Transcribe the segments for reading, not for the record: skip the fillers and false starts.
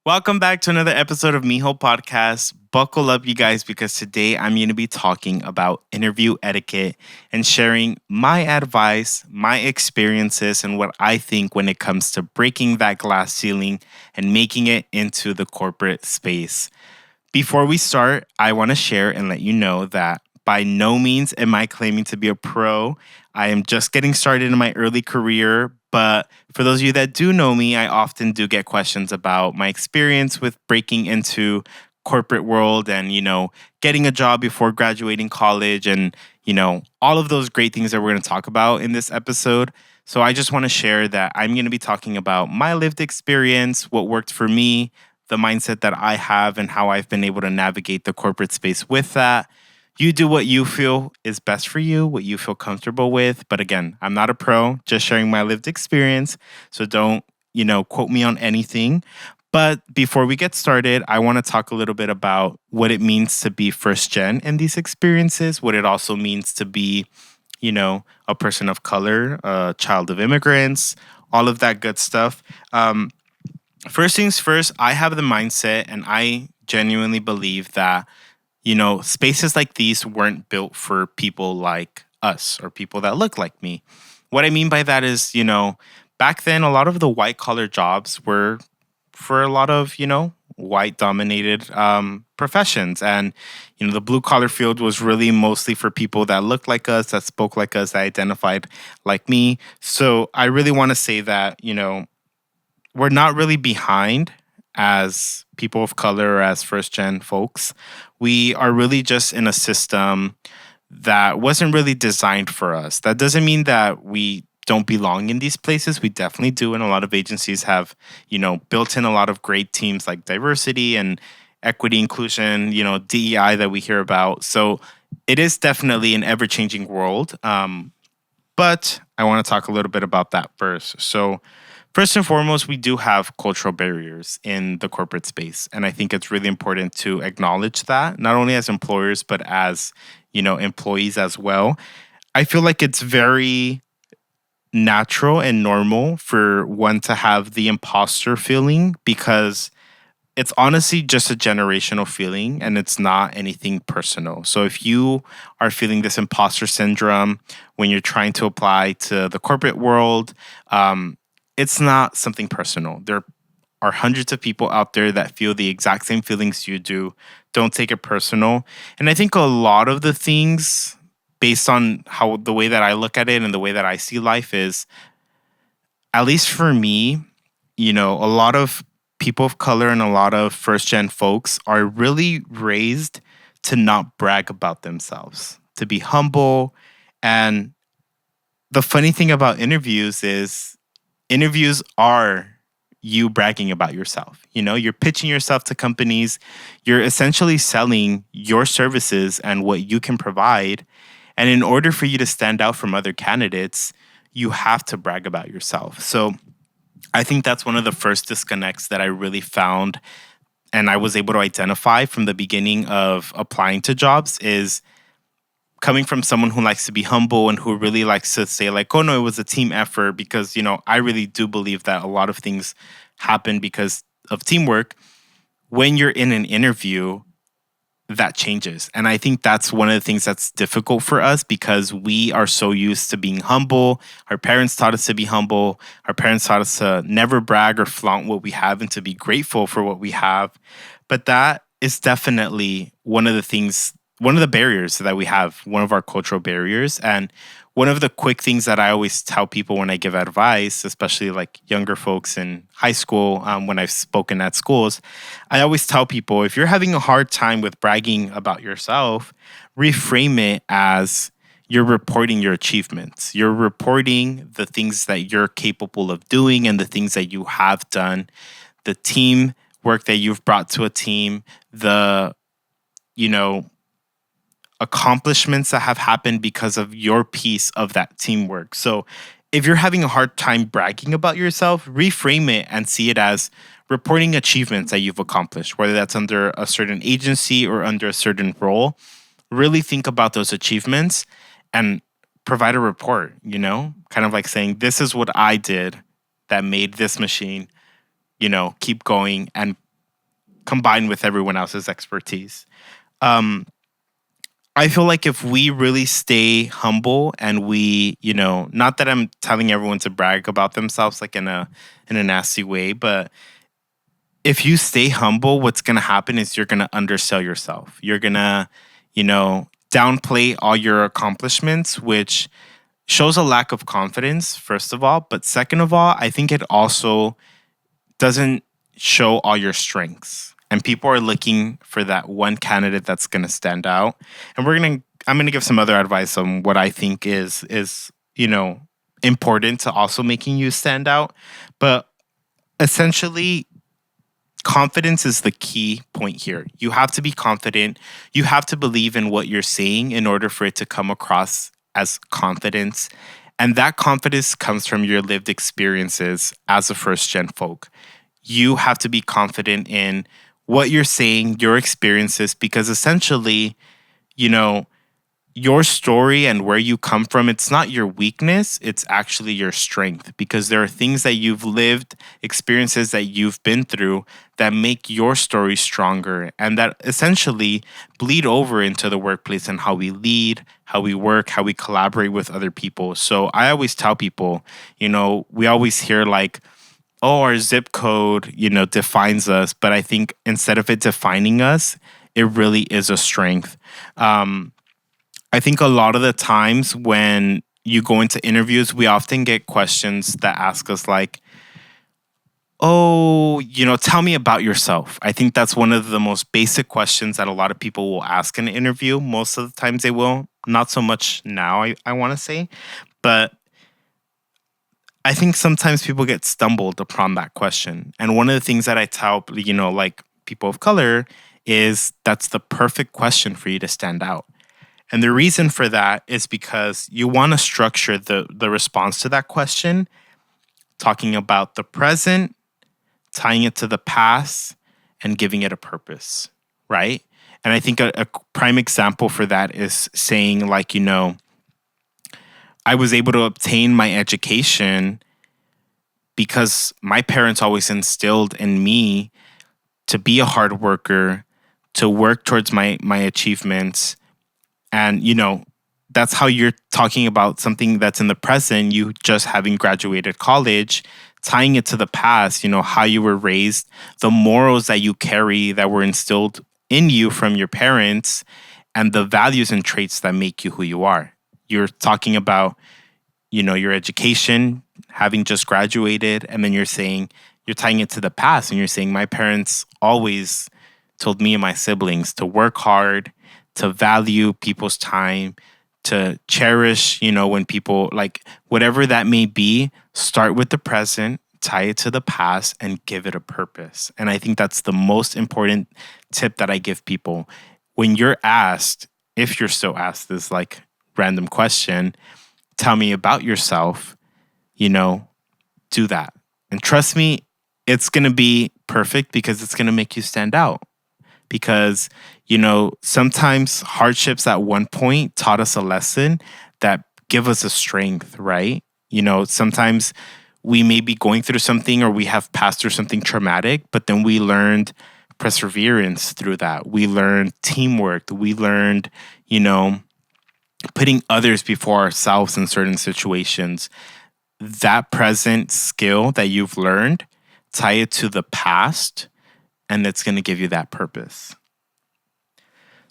Welcome back to another episode of Mijo Podcast. Buckle up, you guys, because today I'm going to be talking about interview etiquette and sharing my advice, my experiences, and what I think when it comes to breaking that glass ceiling and making it into the corporate space. Before we start, I want to share and let you know that by no means am I claiming to be a pro. I am just getting started in my early career. But for those of you that do know me, I often do get questions about my experience with breaking into corporate world and, getting a job before graduating college and, all of those great things that we're going to talk about in this episode. So I just want to share that I'm going to be talking about my lived experience, what worked for me, the mindset that I have and how I've been able to navigate the corporate space with that. You do what you feel is best for you, what you feel comfortable with. But again, I'm not a pro, just sharing my lived experience. So don't, quote me on anything. But before we get started, I want to talk a little bit about what it means to be first gen in these experiences, what it also means to be, a person of color, a child of immigrants, all of that good stuff. First things first, I have the mindset and I genuinely believe that, spaces like these weren't built for people like us or people that look like me. What I mean by that is, back then, a lot of the white collar jobs were for a lot of, white dominated professions. And, the blue collar field was really mostly for people that looked like us, that spoke like us, that identified like me. So I really want to say that, we're not really behind as people of color or as first gen folks. We are really just in a system that wasn't really designed for us. That doesn't mean that we don't belong in these places. We definitely do. And a lot of agencies have, built in a lot of great teams like diversity and equity, inclusion, DEI that we hear about. So it is definitely an ever changing world. But I want to talk a little bit about that first. So, first and foremost, we do have cultural barriers in the corporate space. And I think it's really important to acknowledge that, not only as employers, but as, employees as well. I feel like it's very natural and normal for one to have the imposter feeling because it's honestly just a generational feeling and it's not anything personal. So if you are feeling this imposter syndrome when you're trying to apply to the corporate world, it's not something personal. There are hundreds of people out there that feel the exact same feelings you do. Don't take it personal. And I think a lot of the things, based on how the way that I look at it and the way that I see life, is at least for me, a lot of people of color and a lot of first gen folks are really raised to not brag about themselves, to be humble. And the funny thing about interviews is interviews are you bragging about yourself. You're pitching yourself to companies, you're essentially selling your services and what you can provide. And in order for you to stand out from other candidates, you have to brag about yourself. So I think that's one of the first disconnects that I really found and I was able to identify from the beginning of applying to jobs is coming from someone who likes to be humble and who really likes to say like, oh no, it was a team effort because, I really do believe that a lot of things happen because of teamwork. When you're in an interview, that changes. And I think that's one of the things that's difficult for us because we are so used to being humble. Our parents taught us to be humble. Our parents taught us to never brag or flaunt what we have and to be grateful for what we have. But that is definitely one of the things, one of the barriers that we have, one of our cultural barriers. And one of the quick things that I always tell people when I give advice, especially like younger folks in high school, when I've spoken at schools, I always tell people if you're having a hard time with bragging about yourself, reframe it as you're reporting your achievements. You're reporting the things that you're capable of doing and the things that you have done, the team work that you've brought to a team, the, accomplishments that have happened because of your piece of that teamwork. So if you're having a hard time bragging about yourself, reframe it and see it as reporting achievements that you've accomplished, whether that's under a certain agency or under a certain role. Really think about those achievements and provide a report, kind of like saying, this is what I did that made this machine, keep going and combined with everyone else's expertise. Um, I feel like if we really stay humble and we, not that I'm telling everyone to brag about themselves like in a nasty way, but if you stay humble, what's going to happen is you're going to undersell yourself. You're going to, downplay all your accomplishments, which shows a lack of confidence, first of all. But second of all, I think it also doesn't show all your strengths. And people are looking for that one candidate that's going to stand out. And I'm going to give some other advice on what I think is, important to also making you stand out. But essentially, confidence is the key point here. You have to be confident. You have to believe in what you're saying in order for it to come across as confidence. And that confidence comes from your lived experiences as a first gen folk. You have to be confident in what you're saying, your experiences, because essentially, your story and where you come from, it's not your weakness, it's actually your strength, because there are things that you've lived, experiences that you've been through that make your story stronger and that essentially bleed over into the workplace and how we lead, how we work, how we collaborate with other people. So I always tell people, we always hear like, oh, our zip code, defines us. But I think instead of it defining us, it really is a strength. I think a lot of the times when you go into interviews, we often get questions that ask us like, oh, tell me about yourself. I think that's one of the most basic questions that a lot of people will ask in an interview. Most of the times they will, not so much now, I want to say. But I think sometimes people get stumbled upon that question. And one of the things that I tell, like people of color is that's the perfect question for you to stand out. And the reason for that is because you want to structure the response to that question, talking about the present, tying it to the past, and giving it a purpose, right? And I think a prime example for that is saying like, I was able to obtain my education because my parents always instilled in me to be a hard worker, to work towards my achievements. And, that's how you're talking about something that's in the present, you just having graduated college, tying it to the past, how you were raised, the morals that you carry that were instilled in you from your parents, and the values and traits that make you who you are. You're talking about, your education, having just graduated, and then you're tying it to the past, and you're saying, my parents always told me and my siblings to work hard, to value people's time, to cherish, when people like whatever that may be, start with the present, tie it to the past, and give it a purpose. And I think that's the most important tip that I give people. When you're asked, if you're still asked this like random question, tell me about yourself, do that. And trust me, it's going to be perfect because it's going to make you stand out. Because, sometimes hardships at one point taught us a lesson that give us a strength, right? Sometimes we may be going through something or we have passed through something traumatic, but then we learned perseverance through that. We learned teamwork. We learned, putting others before ourselves in certain situations. That present skill that you've learned, tie it to the past, and that's going to give you that purpose.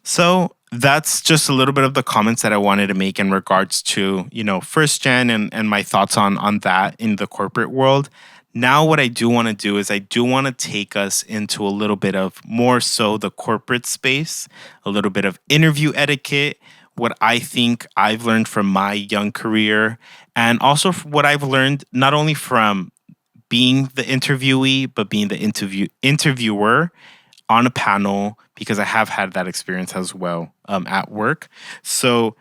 So that's just a little bit of the comments that I wanted to make in regards to, first gen and my thoughts on that in the corporate world. Now, what I do want to do is I do want to take us into a little bit of more so the corporate space, a little bit of interview etiquette, what I think I've learned from my young career, and also what I've learned not only from being the interviewee, but being the interviewer on a panel, because I have had that experience as well at work. So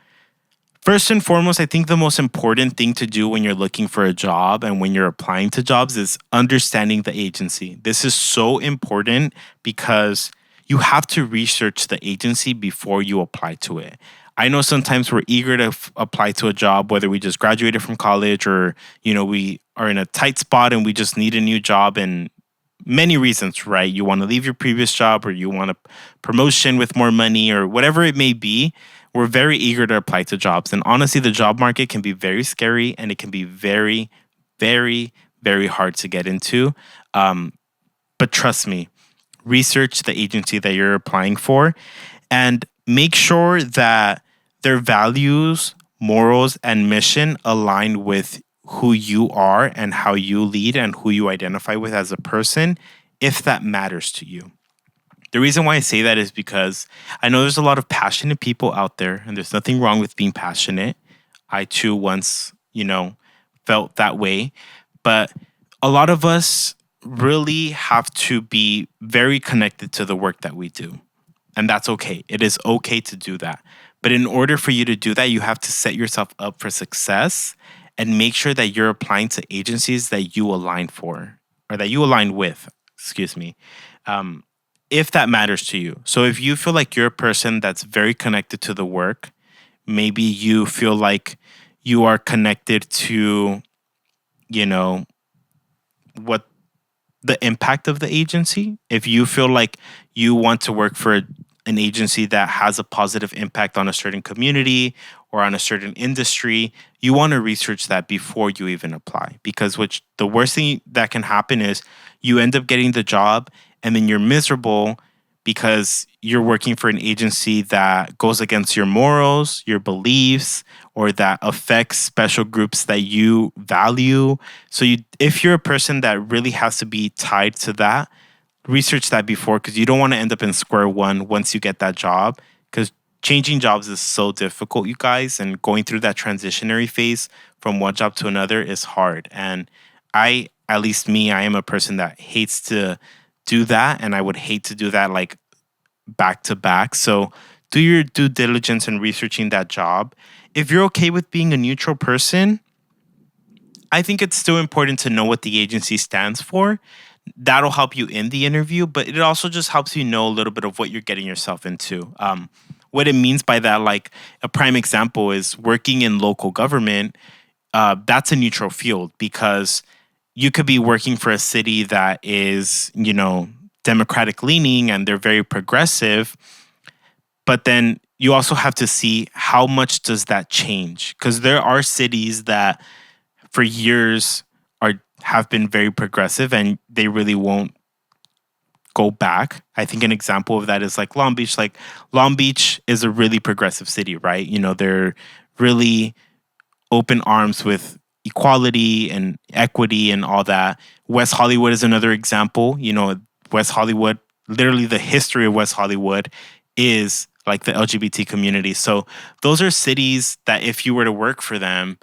first and foremost, I think the most important thing to do when you're looking for a job and when you're applying to jobs is understanding the agency. This is so important because you have to research the agency before you apply to it. I know sometimes we're eager to apply to a job, whether we just graduated from college or, we are in a tight spot and we just need a new job and many reasons, right? You want to leave your previous job, or you want a promotion with more money, or whatever it may be. We're very eager to apply to jobs. And honestly, the job market can be very scary, and it can be very, very, very hard to get into. Um, but trust me, research the agency that you're applying for and make sure that their values, morals, and mission align with who you are and how you lead and who you identify with as a person, if that matters to you. The reason why I say that is because I know there's a lot of passionate people out there, and there's nothing wrong with being passionate. I too once, felt that way. But a lot of us really have to be very connected to the work that we do. And that's okay. It is okay to do that. But in order for you to do that, you have to set yourself up for success and make sure that you're applying to agencies that you align for, or that you align with, excuse me, um, if that matters to you. So if you feel like you're a person that's very connected to the work, maybe you feel like you are connected to, you know, what the impact of the agency. If you feel like you want to work for an agency that has a positive impact on a certain community or on a certain industry, you want to research that before you even apply. Because the worst thing that can happen is you end up getting the job and then you're miserable because you're working for an agency that goes against your morals, your beliefs, or that affects special groups that you value. So if you're a person that really has to be tied to that, research that before, because you don't want to end up in square one once you get that job. Because changing jobs is so difficult, you guys, and going through that transitionary phase from one job to another is hard. And at least me, I am a person that hates to do that, and I would hate to do that like back to back. So do your due diligence in researching that job. If you're okay with being a neutral person, I think it's still important to know what the agency stands for. That'll help you in the interview, but it also just helps you know a little bit of what you're getting yourself into. What it means by that, like a prime example is working in local government. That's a neutral field because you could be working for a city that is, democratic leaning and they're very progressive, but then you also have to see how much does that change, because there are cities that for years have been very progressive and they really won't go back. I think an example of that is like Long Beach. Like Long Beach is a really progressive city, right? They're really open arms with equality and equity and all that. West Hollywood is another example. West Hollywood, literally the history of West Hollywood is like the LGBT community. So those are cities that if you were to work for them,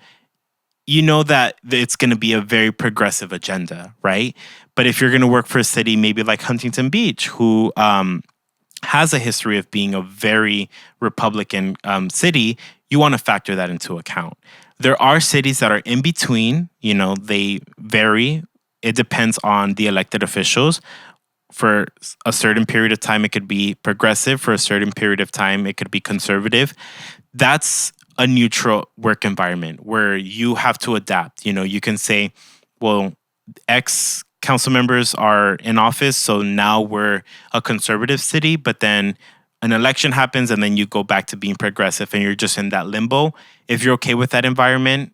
you know that it's going to be a very progressive agenda, right? But if you're going to work for a city maybe like Huntington Beach, who has a history of being a very Republican city, you want to factor that into account. There are cities that are in between, they vary. It depends on the elected officials. For a certain period of time, it could be progressive. For a certain period of time, it could be conservative. That's a neutral work environment where you have to adapt. You can say, well, X council members are in office, so now we're a conservative city, but then an election happens and then you go back to being progressive and you're just in that limbo. If you're okay with that environment,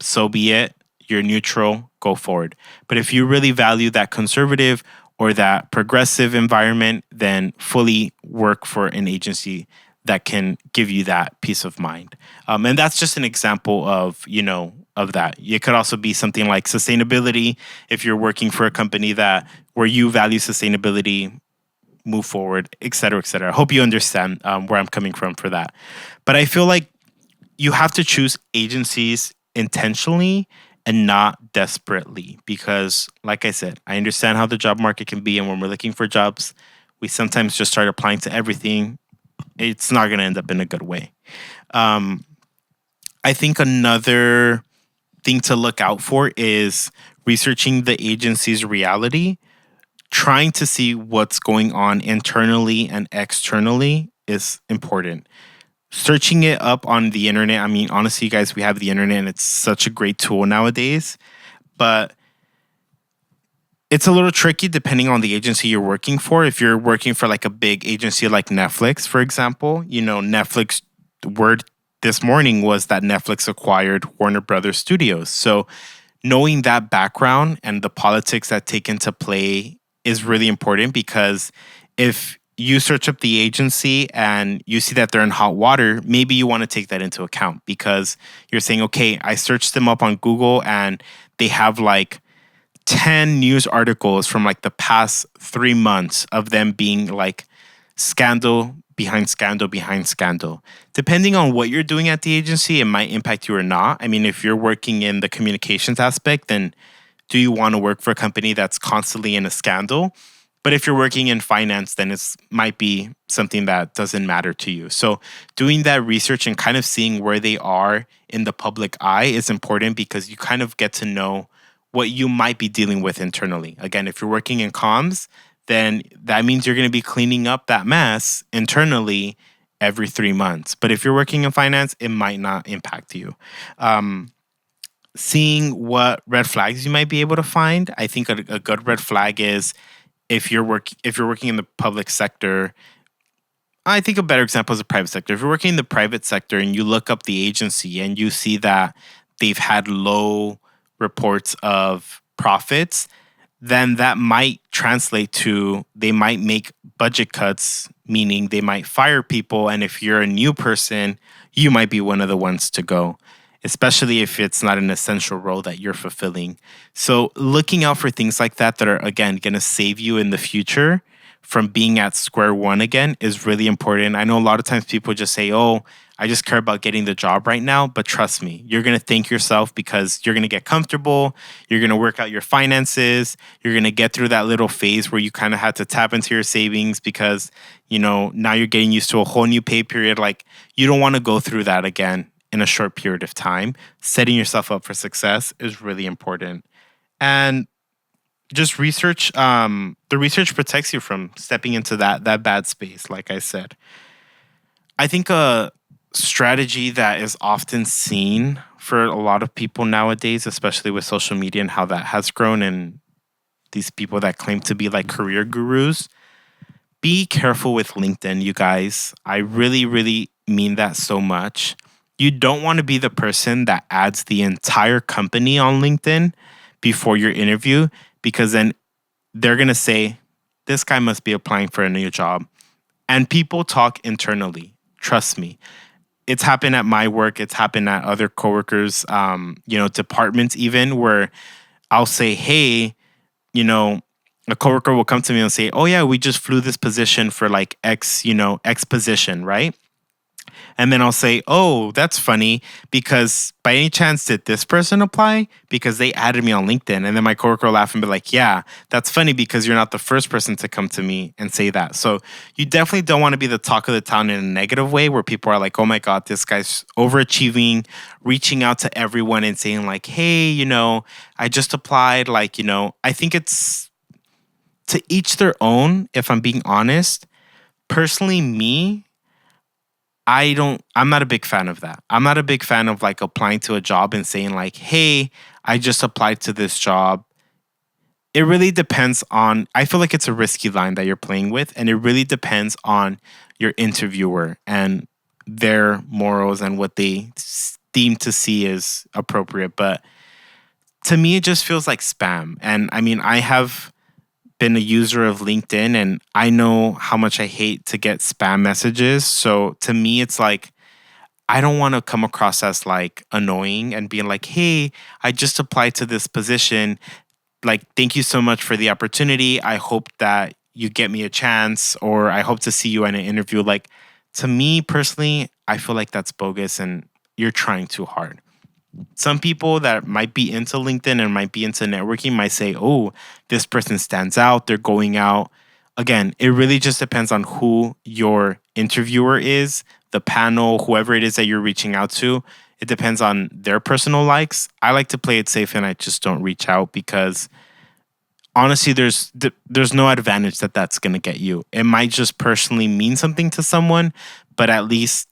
so be it. You're neutral, go forward. But if you really value that conservative or that progressive environment, then fully work for an agency that can give you that peace of mind. And that's just an example of, of that. It could also be something like sustainability. If you're working for a company where you value sustainability, move forward, et cetera, et cetera. I hope you understand where I'm coming from for that. But I feel like you have to choose agencies intentionally and not desperately, because like I said, I understand how the job market can be. And when we're looking for jobs, we sometimes just start applying to everything. It's not going to end up in a good way. I think another thing to look out for is researching the agency's reality. Trying to see what's going on internally and externally is important. Searching it up on the internet. I mean, honestly, guys, we have the internet and it's such a great tool nowadays. But It's a little tricky depending on the agency you're working for. If you're working for like a big agency like Netflix, for example, Netflix word this morning was that Netflix acquired Warner Brothers Studios. So knowing that background and the politics that take into play is really important, because if you search up the agency and you see that they're in hot water, maybe you want to take that into account, because you're saying, okay, I searched them up on Google and they have like 10 news articles from like the past 3 months of them being like scandal behind scandal behind scandal. Depending on what you're doing at the agency, it might impact you or not. I mean, if you're working in the communications aspect, then do you want to work for a company that's constantly in a scandal? But if you're working in finance, then it might be something that doesn't matter to you. So doing that research and kind of seeing where they are in the public eye is important, because you kind of get to know what you might be dealing with internally. Again, if you're working in comms, then that means you're going to be cleaning up that mess internally every 3 months. But if you're working in finance, it might not impact you. Seeing what red flags you might be able to find. I think a good red flag is if you're working in the public sector. I think a better example is the private sector. If you're working in the private sector and you look up the agency and you see that they've had low reports of profits, then that might translate to they might make budget cuts, meaning they might fire people. And if you're a new person, you might be one of the ones to go, especially if it's not an essential role that you're fulfilling. So looking out for things like that are, again, going to save you in the future from being at square one again is really important. I know a lot of times people just say, oh, I just care about getting the job right now. But trust me, you're going to thank yourself, because you're going to get comfortable. You're going to work out your finances. You're going to get through that little phase where you kind of had to tap into your savings because, now you're getting used to a whole new pay period. Like, you don't want to go through that again in a short period of time. Setting yourself up for success is really important. And just research. The research protects you from stepping into that bad space. Like I said, I think a strategy that is often seen for a lot of people nowadays, especially with social media and how that has grown, and these people that claim to be like career gurus, be careful with LinkedIn, you guys. I really, really mean that so much. You don't want to be the person that adds the entire company on LinkedIn before your interview, because then they're going to say, this guy must be applying for a new job. And people talk internally. Trust me. It's happened at my work. It's happened at other coworkers, departments even, where I'll say, hey, a coworker will come to me and say, oh yeah, we just flew this position for like X, X position, right? And then I'll say, oh, that's funny, because by any chance did this person apply? Because they added me on LinkedIn. And then my coworker will laugh and be like, yeah, that's funny, because you're not the first person to come to me and say that. So you definitely don't want to be the talk of the town in a negative way, where people are like, oh my God, this guy's overachieving, reaching out to everyone and saying like, hey, I just applied. Like, I think it's to each their own, if I'm being honest. Personally, I'm not a big fan of that. I'm not a big fan of like applying to a job and saying like, hey, I just applied to this job. It really depends on, I feel like it's a risky line that you're playing with, and it really depends on your interviewer and their morals and what they deem to see is appropriate. But to me, it just feels like spam. And I mean, I have been a user of LinkedIn, and I know how much I hate to get spam messages. So to me, it's like, I don't want to come across as like annoying and being like, hey, I just applied to this position. Like, thank you so much for the opportunity. I hope that you get me a chance, or I hope to see you in an interview. Like, to me personally, I feel like that's bogus and you're trying too hard. Some people that might be into LinkedIn and might be into networking might say, oh, this person stands out. They're going out. Again, it really just depends on who your interviewer is, the panel, whoever it is that you're reaching out to. It depends on their personal likes. I like to play it safe and I just don't reach out, because honestly, there's no advantage that that's going to get you. It might just personally mean something to someone, but at least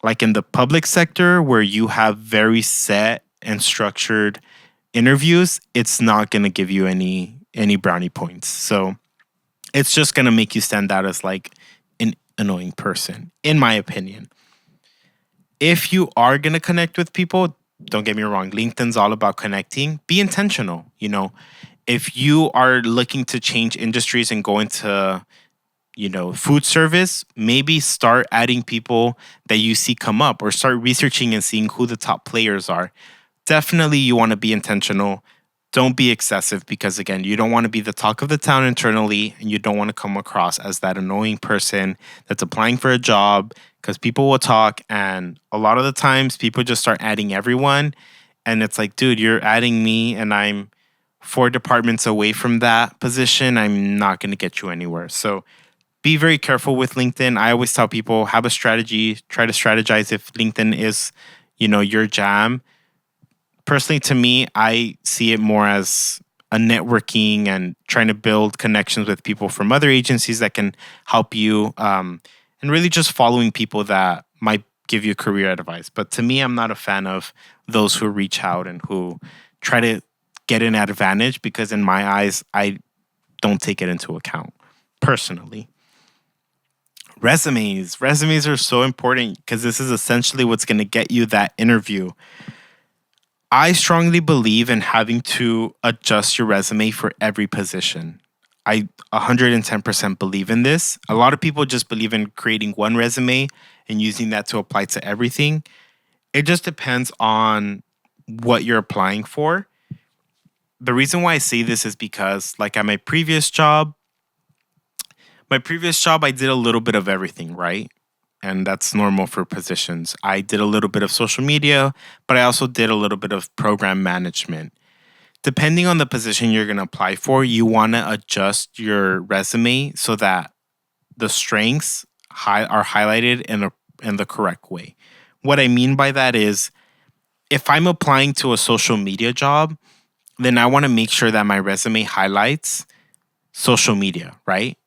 like in the public sector where you have very set and structured interviews, it's not going to give you any any brownie points. So it's just going to make you stand out as like an annoying person, in my opinion. If you are going to connect with people, don't get me wrong, LinkedIn's all about connecting. Be intentional. If you are looking to change industries and go into, food service, maybe start adding people that you see come up or start researching and seeing who the top players are. Definitely you want to be intentional. Don't be excessive because, again, you don't want to be the talk of the town internally and you don't want to come across as that annoying person that's applying for a job because people will talk. And a lot of the times people just start adding everyone. And it's like, dude, you're adding me and I'm 4 departments away from that position. I'm not going to get you anywhere. So be very careful with LinkedIn. I always tell people have a strategy, try to strategize if LinkedIn is, your jam. Personally, to me, I see it more as a networking and trying to build connections with people from other agencies that can help you, and really just following people that might give you career advice. But to me, I'm not a fan of those who reach out and who try to get an advantage because in my eyes, I don't take it into account personally. Resumes are so important because this is essentially what's going to get you that interview. I strongly believe in having to adjust your resume for every position. I 110% believe in this. A lot of people just believe in creating one resume and using that to apply to everything. It just depends on what you're applying for. The reason why I say this is because, like at my previous job, I did a little bit of everything, right? And that's normal for positions. I did a little bit of social media, but I also did a little bit of program management. Depending on the position you're going to apply for, you want to adjust your resume so that the strengths are highlighted in the correct way. What I mean by that is if I'm applying to a social media job, then I want to make sure that my resume highlights social media, right?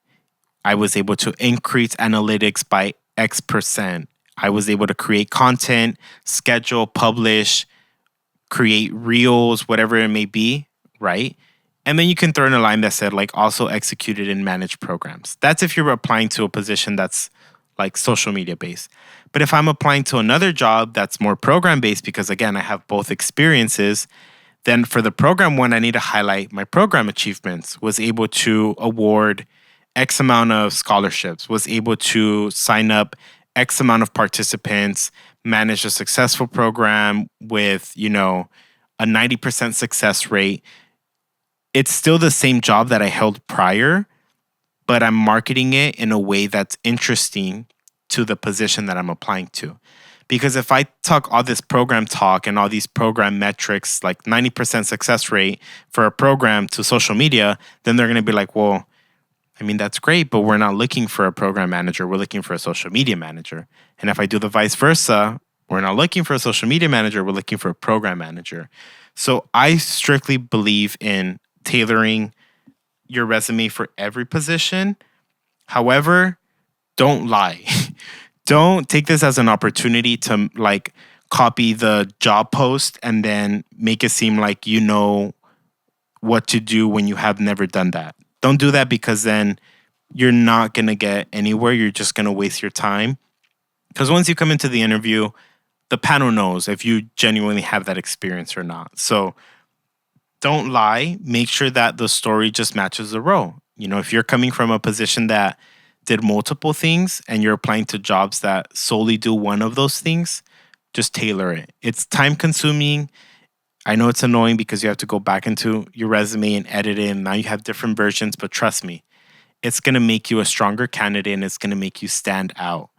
I was able to increase analytics by X percent. I was able to create content, schedule, publish, create reels, whatever it may be, right? And then you can throw in a line that said, like, also executed and managed programs. That's if you're applying to a position that's like social media based. But if I'm applying to another job that's more program based, because again, I have both experiences, then for the program one, I need to highlight my program achievements, was able to award X amount of scholarships, was able to sign up X amount of participants, manage a successful program with, a 90% success rate. It's still the same job that I held prior, but I'm marketing it in a way that's interesting to the position that I'm applying to. Because if I talk all this program talk and all these program metrics, like 90% success rate for a program to social media, then they're going to be like, well, I mean, that's great, but we're not looking for a program manager. We're looking for a social media manager. And if I do the vice versa, we're not looking for a social media manager. We're looking for a program manager. So I strictly believe in tailoring your resume for every position. However, don't lie. Don't take this as an opportunity to like copy the job post and then make it seem like you know what to do when you have never done that. Don't do that because then you're not going to get anywhere. You're just going to waste your time. Because once you come into the interview, the panel knows if you genuinely have that experience or not. So don't lie. Make sure that the story just matches the role. If you're coming from a position that did multiple things and you're applying to jobs that solely do one of those things, just tailor it. It's time consuming. I know it's annoying because you have to go back into your resume and edit it. And now you have different versions, but trust me, it's going to make you a stronger candidate and it's going to make you stand out.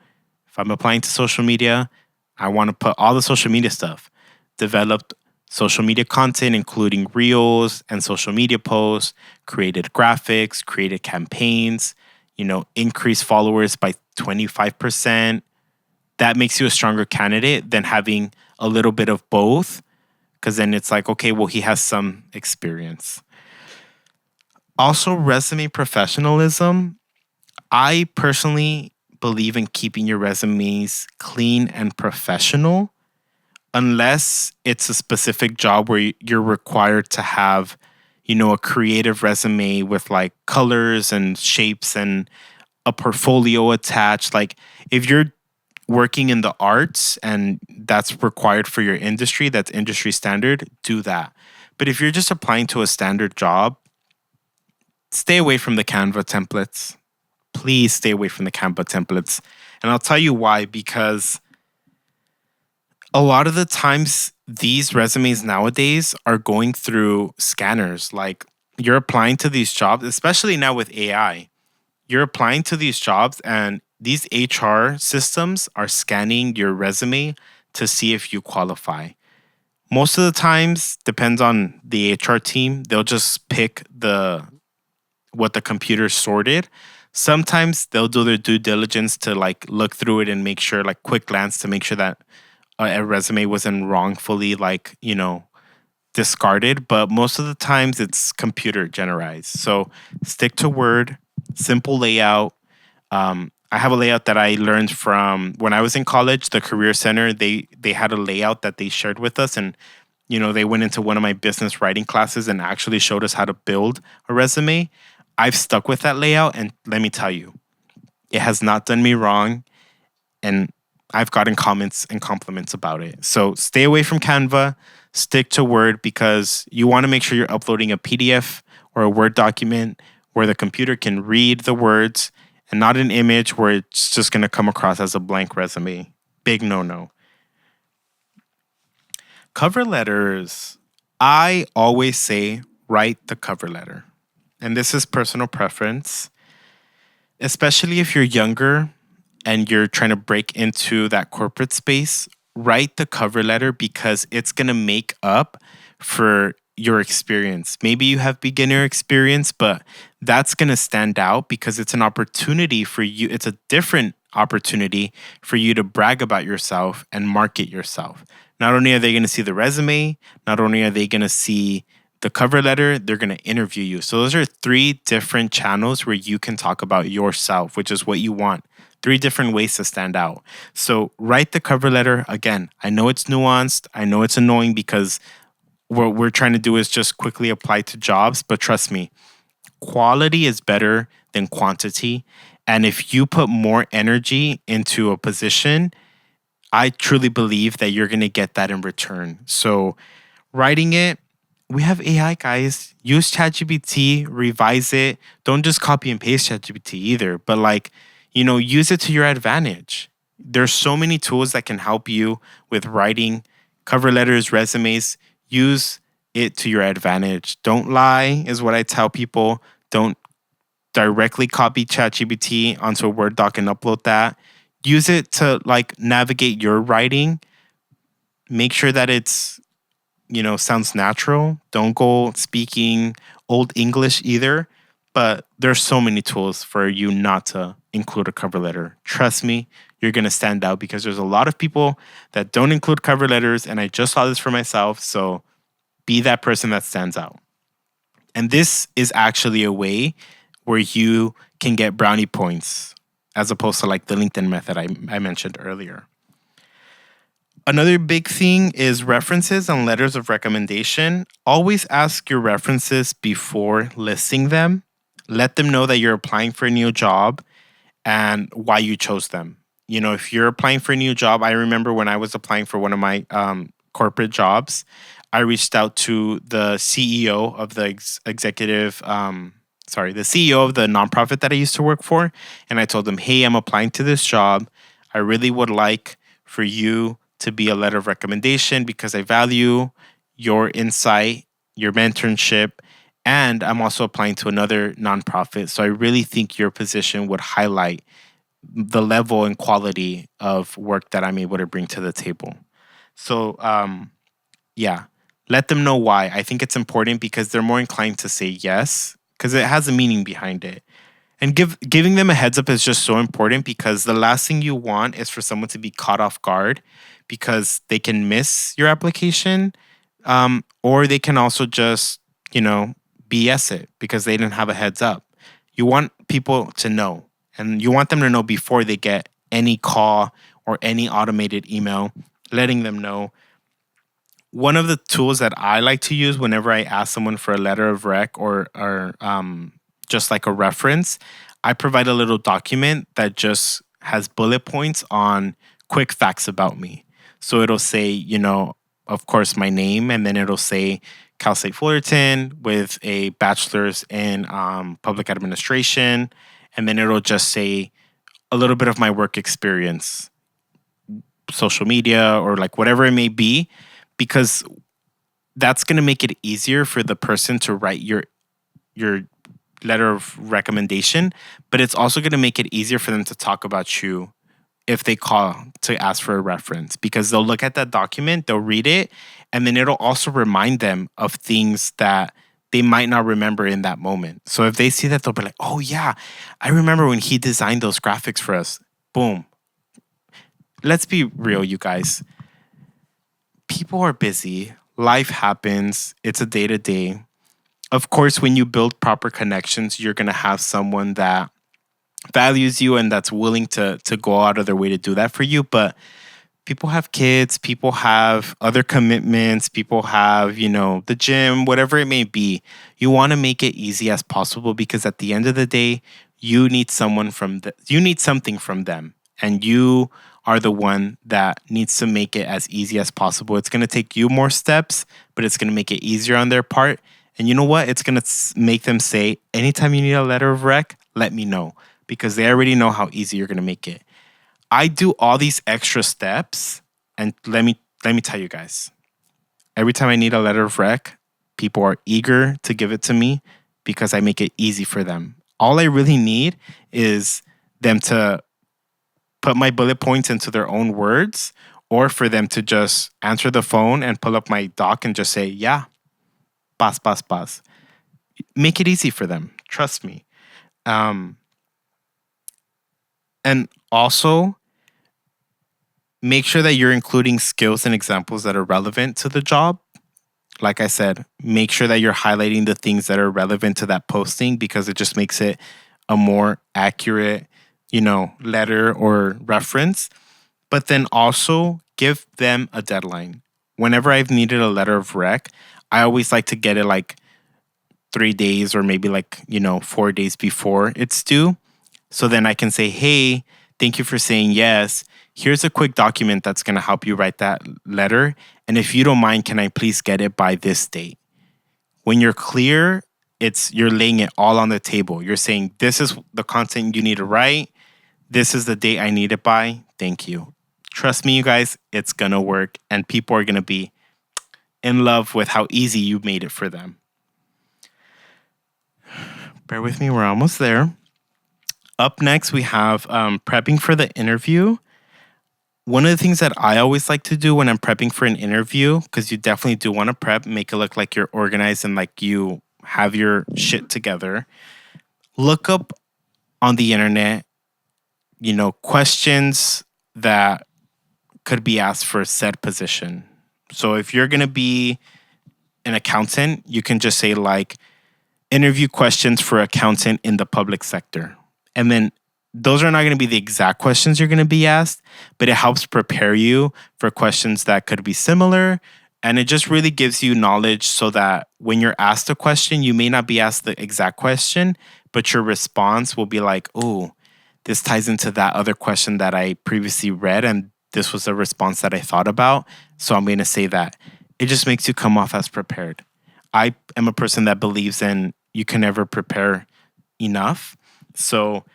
If I'm applying to social media, I want to put all the social media stuff, developed social media content, including reels and social media posts, created graphics, created campaigns, increase followers by 25%. That makes you a stronger candidate than having a little bit of both. Because then it's like, okay, well, he has some experience. Also, resume professionalism. I personally believe in keeping your resumes clean and professional, unless it's a specific job where you're required to have, a creative resume with like colors and shapes and a portfolio attached. Like if you're working in the arts and that's required for your industry, that's industry standard, do that. But if you're just applying to a standard job, stay away from the Canva templates. Please stay away from the Canva templates. And I'll tell you why, because a lot of the times these resumes nowadays are going through scanners. Like you're applying to these jobs, especially now with AI. You're applying to these jobs and these HR systems are scanning your resume to see if you qualify. Most of the times, depends on the HR team, they'll just pick the what the computer sorted. Sometimes they'll do their due diligence to like look through it and make sure, like quick glance to make sure that a resume wasn't wrongfully discarded. But most of the times it's computer generized. So stick to Word, simple layout. I have a layout that I learned from when I was in college. The Career Center, they had a layout that they shared with us, and they went into one of my business writing classes and actually showed us how to build a resume. I've stuck with that layout, and let me tell you, it has not done me wrong, and I've gotten comments and compliments about it. So stay away from Canva, stick to Word because you want to make sure you're uploading a PDF or a Word document where the computer can read the words and not an image where it's just going to come across as a blank resume. Big no. Cover letters. I always say write the cover letter. And this is personal preference, especially if you're younger and you're trying to break into that corporate space. Write the cover letter because it's going to make up for your experience. Maybe you have beginner experience, but that's going to stand out because it's an opportunity for you. It's a different opportunity for you to brag about yourself and market yourself. Not only are they going to see the resume, not only are they going to see the cover letter, they're going to interview you. So those are three different channels where you can talk about yourself, which is what you want. Three different ways to stand out. So write the cover letter. Again, I know it's nuanced. I know it's annoying because what we're trying to do is just quickly apply to jobs. But trust me, quality is better than quantity. And if you put more energy into a position, I truly believe that you're going to get that in return. So writing it, we have AI, guys. Use ChatGPT, revise it. Don't just copy and paste ChatGPT either, but use it to your advantage. There's so many tools that can help you with writing cover letters, resumes. Use it to your advantage. Don't lie, is what I tell people. Don't directly copy ChatGPT onto a Word doc and upload that. Use it to navigate your writing. Make sure that it's sounds natural. Don't go speaking old English either. But there's so many tools for you not to include a cover letter. Trust me, you're going to stand out because there's a lot of people that don't include cover letters. And I just saw this for myself. So be that person that stands out. And this is actually a way where you can get brownie points as opposed to the LinkedIn method I mentioned earlier. Another big thing is references and letters of recommendation. Always ask your references before listing them. Let them know that you're applying for a new job and why you chose them. If you're applying for a new job, I remember when I was applying for one of my corporate jobs, I reached out to the CEO of the the CEO of the nonprofit that I used to work for. And I told them, hey, I'm applying to this job. I really would like for you to be a letter of recommendation because I value your insight, your mentorship, and I'm also applying to another nonprofit. So I really think your position would highlight the level and quality of work that I'm able to bring to the table. So, let them know why. I think it's important because they're more inclined to say yes because it has a meaning behind it. And giving them a heads up is just so important because the last thing you want is for someone to be caught off guard because they can miss your application, or they can also just, BS it because they didn't have a heads up. You want people to know, and you want them to know before they get any call or any automated email letting them know one of the tools that I like to use whenever I ask someone for a letter of rec or just like a reference, I provide a little document that just has bullet points on quick facts about me. So it'll say, of course, my name, and then it'll say Cal State Fullerton with a bachelor's in public administration, and then it'll just say a little bit of my work experience, social media, or like whatever it may be, because that's going to make it easier for the person to write your letter of recommendation, but it's also going to make it easier for them to talk about you if they call to ask for a reference, because they'll look at that document, they'll read it, and then it'll also remind them of things that they might not remember in that moment. So if they see that, they'll be like, oh yeah, I remember when he designed those graphics for us. Boom. Let's be real, you guys. People are busy. Life happens. It's a day to day. Of course, when you build proper connections, you're going to have someone that values you and that's willing to go out of their way to do that for you. But people have kids, people have other commitments, people have, the gym, whatever it may be. You want to make it easy as possible, because at the end of the day, you need you need something from them, and you are the one that needs to make it as easy as possible. It's going to take you more steps, but it's going to make it easier on their part. And you know what? It's going to make them say, anytime you need a letter of rec, let me know, because they already know how easy you're going to make it. I do all these extra steps, and let me tell you guys, every time I need a letter of rec, people are eager to give it to me because I make it easy for them. All I really need is them to put my bullet points into their own words, or for them to just answer the phone and pull up my doc and just say, yeah, pass, pass, pass. Make it easy for them. Trust me. And also, make sure that you're including skills and examples that are relevant to the job. Like I said, make sure that you're highlighting the things that are relevant to that posting, because it just makes it a more accurate, letter or reference. But then also give them a deadline. Whenever I've needed a letter of rec, I always like to get it like 3 days or maybe 4 days before it's due. So then I can say, hey, thank you for saying yes. Here's a quick document that's going to help you write that letter. And if you don't mind, can I please get it by this date? When you're clear, you're laying it all on the table. You're saying, this is the content you need to write. This is the date I need it by. Thank you. Trust me, you guys, it's going to work. And people are going to be in love with how easy you made it for them. Bear with me, we're almost there. Up next, we have prepping for the interview. One of the things that I always like to do when I'm prepping for an interview, because you definitely do want to prep, make it look like you're organized and like you have your shit together. Look up on the internet, questions that could be asked for said position. So if you're going to be an accountant, you can just say like, interview questions for accountant in the public sector. And then those are not going to be the exact questions you're going to be asked, but it helps prepare you for questions that could be similar. And it just really gives you knowledge so that when you're asked a question, you may not be asked the exact question, but your response will be like, oh, this ties into that other question that I previously read, and this was a response that I thought about. So I'm going to say that. It just makes you come off as prepared. I am a person that believes in you can never prepare enough. So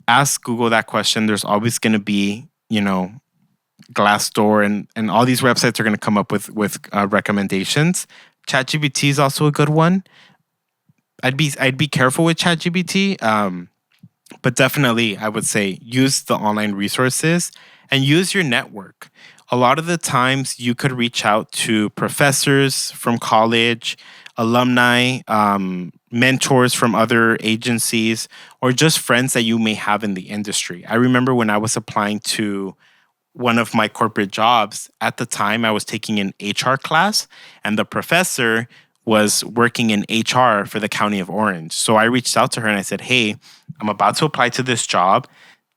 ask Google that question. There's always going to be, Glassdoor and all these websites are going to come up with recommendations. ChatGPT is also a good one. I'd be careful with ChatGPT, but definitely I would say use the online resources and use your network. A lot of the times you could reach out to professors from college, alumni, mentors from other agencies, or just friends that you may have in the industry. I remember when I was applying to one of my corporate jobs, at the time I was taking an HR class, and the professor was working in HR for the County of Orange. So I reached out to her and I said, hey, I'm about to apply to this job.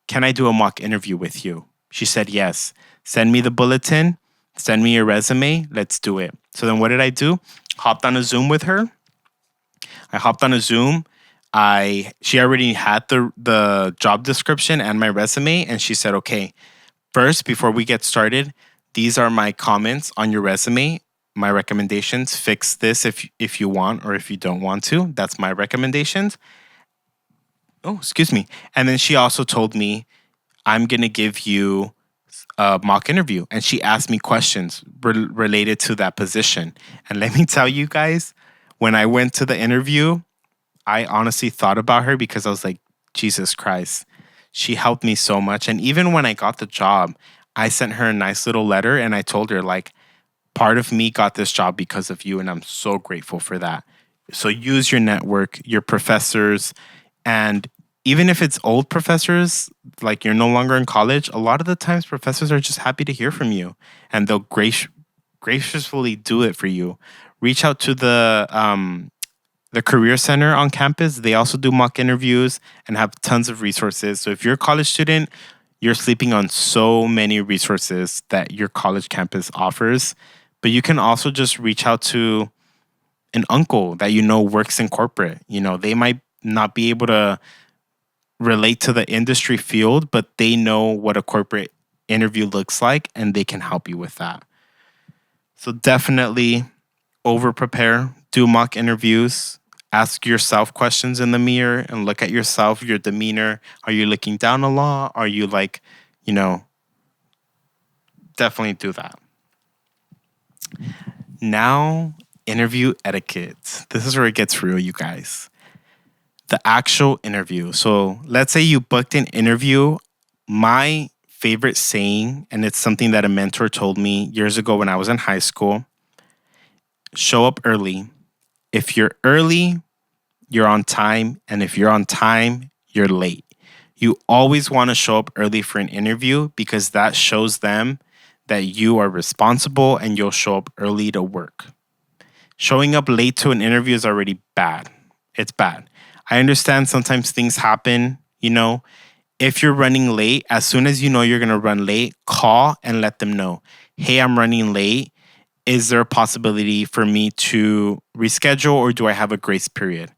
Can I do a mock interview with you? She said, yes. Send me the bulletin. Send me your resume. Let's do it. So then what did I do? Hopped on a Zoom with her. I hopped on a Zoom. She already had the job description and my resume, and she said, "Okay, first, before we get started, these are my comments on your resume, my recommendations. Fix this if you want or if you don't want to. That's my recommendations." Oh, excuse me. And then she also told me, "I'm going to give you a mock interview." And she asked me questions related to that position. And let me tell you guys, when I went to the interview, I honestly thought about her because I was like, Jesus Christ, she helped me so much. And even when I got the job, I sent her a nice little letter and I told her, like, part of me got this job because of you. And I'm so grateful for that. So use your network, your professors, and even if it's old professors, like you're no longer in college, a lot of the times professors are just happy to hear from you and they'll graciously do it for you. Reach out to the career center on campus. They also do mock interviews and have tons of resources. So if you're a college student, you're sleeping on so many resources that your college campus offers. But you can also just reach out to an uncle that you know works in corporate. You know, they might not be able to relate to the industry field, but they know what a corporate interview looks like and they can help you with that. So definitely over prepare, do mock interviews, ask yourself questions in the mirror and look at yourself, your demeanor. Are you looking down a lot? Are you like, definitely do that. Now, interview etiquette. This is where it gets real, you guys. The actual interview. So let's say you booked an interview. My favorite saying, and it's something that a mentor told me years ago when I was in high school: show up early. If you're early, you're on time. And if you're on time, you're late. You always want to show up early for an interview because that shows them that you are responsible and you'll show up early to work. Showing up late to an interview is already bad. It's bad. I understand sometimes things happen, If you're running late, as soon as you know you're going to run late, call and let them know, "Hey, I'm running late. Is there a possibility for me to reschedule or do I have a grace period?"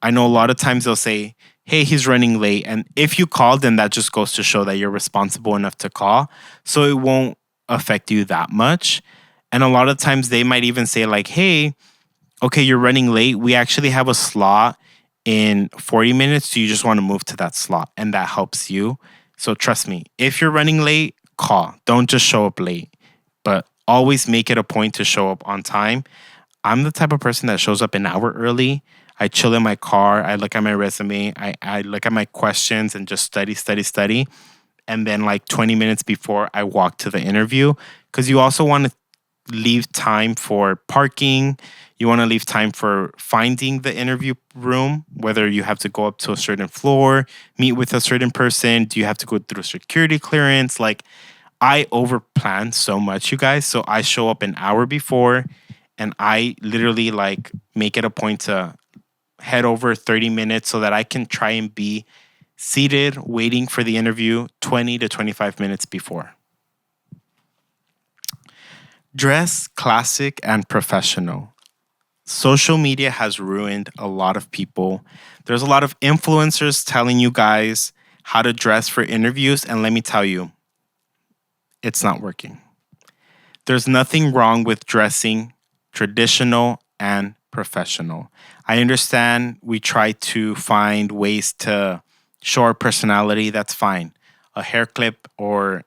I know a lot of times they'll say, "Hey, he's running late." And if you call, then that just goes to show that you're responsible enough to call. So it won't affect you that much. And a lot of times they might even say, like, "Hey, okay, you're running late. We actually have a slot in 40 minutes. Do you just want to move to that slot?" And that helps you. So trust me, if you're running late, call. Don't just show up late, but always make it a point to show up on time. I'm the type of person that shows up an hour early. I chill in my car. I look at my resume. I look at my questions and just study, study, study. And then like 20 minutes before I walk to the interview, because you also want to leave time for parking. You want to leave time for finding the interview room, whether you have to go up to a certain floor, meet with a certain person. Do you have to go through security clearance? Like, I overplan so much, you guys. So I show up an hour before and I literally like make it a point to head over 30 minutes so that I can try and be seated waiting for the interview 20 to 25 minutes before. Dress classic and professional. Social media has ruined a lot of people. There's a lot of influencers telling you guys how to dress for interviews, and let me tell you, it's not working. There's nothing wrong with dressing traditional and professional. I understand we try to find ways to show our personality. That's fine. A hair clip or,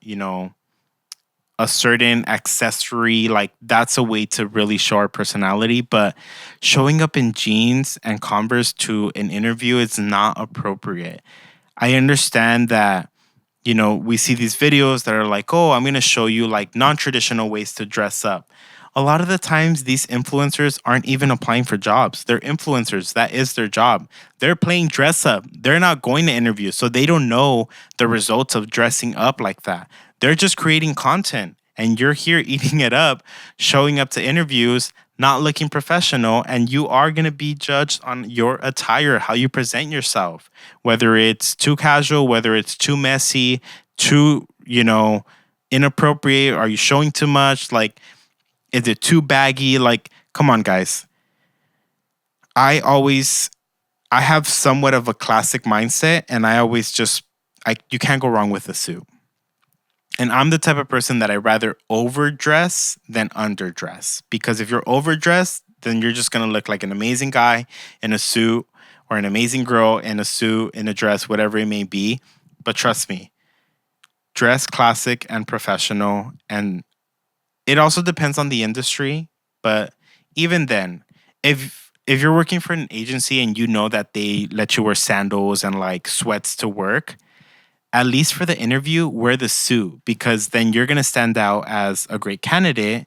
a certain accessory, like that's a way to really show our personality. But showing up in jeans and Converse to an interview is not appropriate. I understand that we see these videos that are like, "Oh, I'm going to show you like non-traditional ways to dress up." A lot of the times, these influencers aren't even applying for jobs. They're influencers. That is their job. They're playing dress up. They're not going to interview. So they don't know the results of dressing up like that. They're just creating content. And you're here eating it up, showing up to interviews, not looking professional, and you are going to be judged on your attire, how you present yourself, whether it's too casual, whether it's too messy, too, inappropriate? Are you showing too much? Like, is it too baggy? Like, come on, guys. I always I have somewhat of a classic mindset, and I always just you can't go wrong with a suit. And I'm the type of person that I rather overdress than underdress, because if you're overdressed, then you're just gonna look like an amazing guy in a suit, or an amazing girl in a suit, in a dress, whatever it may be. But trust me, dress classic and professional. And it also depends on the industry, but even then, if you're working for an agency and you know that they let you wear sandals and like sweats to work, at least for the interview, wear the suit, because then you're going to stand out as a great candidate.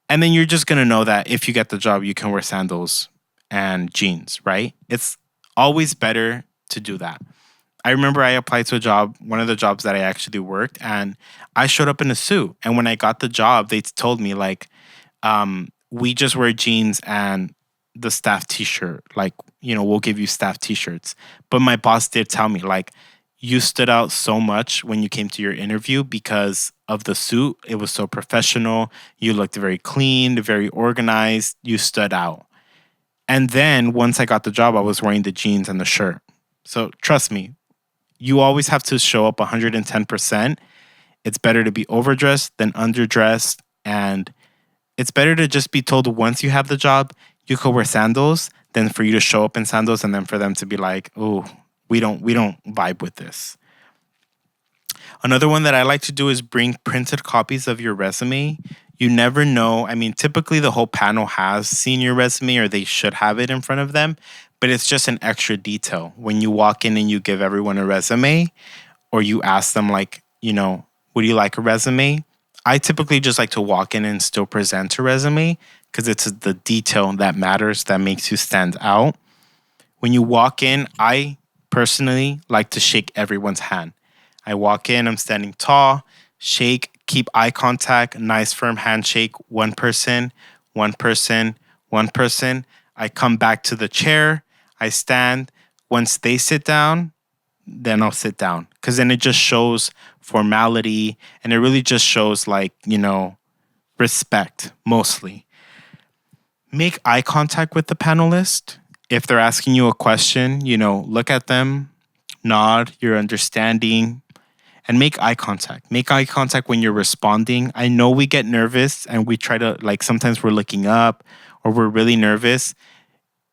And then you're just going to know that if you get the job, you can wear sandals and jeans, right? It's always better to do that. I remember I applied to a job, one of the jobs that I actually worked, and I showed up in a suit. And when I got the job, they told me, like, we just wear jeans and the staff t-shirt. Like, we'll give you staff t-shirts. But my boss did tell me, like, you stood out so much when you came to your interview because of the suit. It was so professional. You looked very clean, very organized. You stood out. And then once I got the job, I was wearing the jeans and the shirt. So trust me, you always have to show up 110%. It's better to be overdressed than underdressed. And it's better to just be told once you have the job, you could wear sandals, than for you to show up in sandals and then for them to be like, oh, we don't vibe with this. Another one that I like to do is bring printed copies of your resume. You never know. I mean, typically the whole panel has seen your resume, or they should have it in front of them, but it's just an extra detail. When you walk in and you give everyone a resume, or you ask them, like, would you like a resume? I typically just like to walk in and still present a resume, because it's the detail that matters, that makes you stand out. When you walk in, I personally like to shake everyone's hand. I walk in, I'm standing tall, shake, keep eye contact, nice firm handshake, one person, one person, one person. I come back to the chair, I stand. Once they sit down, then I'll sit down, because then it just shows formality, and it really just shows, like, respect mostly. Make eye contact with the panelist. If they're asking you a question, look at them, nod, you're understanding, and make eye contact. Make eye contact when you're responding. I know we get nervous and we try to, like, sometimes we're looking up or we're really nervous.